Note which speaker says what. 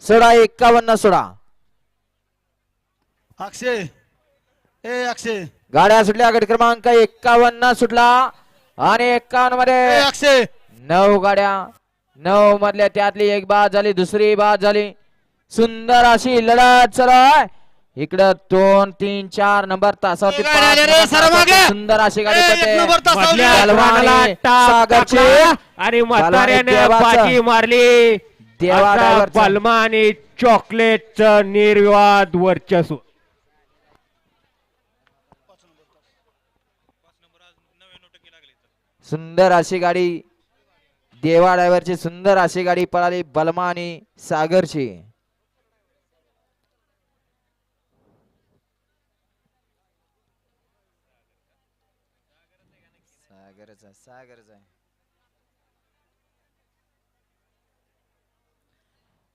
Speaker 1: सोडा 51 सोडा.
Speaker 2: अक्षय ए अक्षय
Speaker 1: गाड्या सुटल्या. गट क्रमांक 51 सुटला आणि 51 मध्ये
Speaker 2: अक्षय
Speaker 1: 9 गाड्या. 9 मधल्या त्यातली एक बाद झाली. दुसरी बाद झाली. सुंदर अशी लढत चालू आहे. इकडं 2 3 4 नंबर तासावरती सुंदर अशी गाडी सागरची
Speaker 3: आणि म्हाताऱ्याने बाजी मारली. बलमा आणि चॉकलेटचं निर्विवाद वर्चस्व.
Speaker 1: सुंदर अशी गाडी देवा ड्रायव्हरची सुंदर अशी गाडी पळाली बलमा आणि सागरची. सागरचा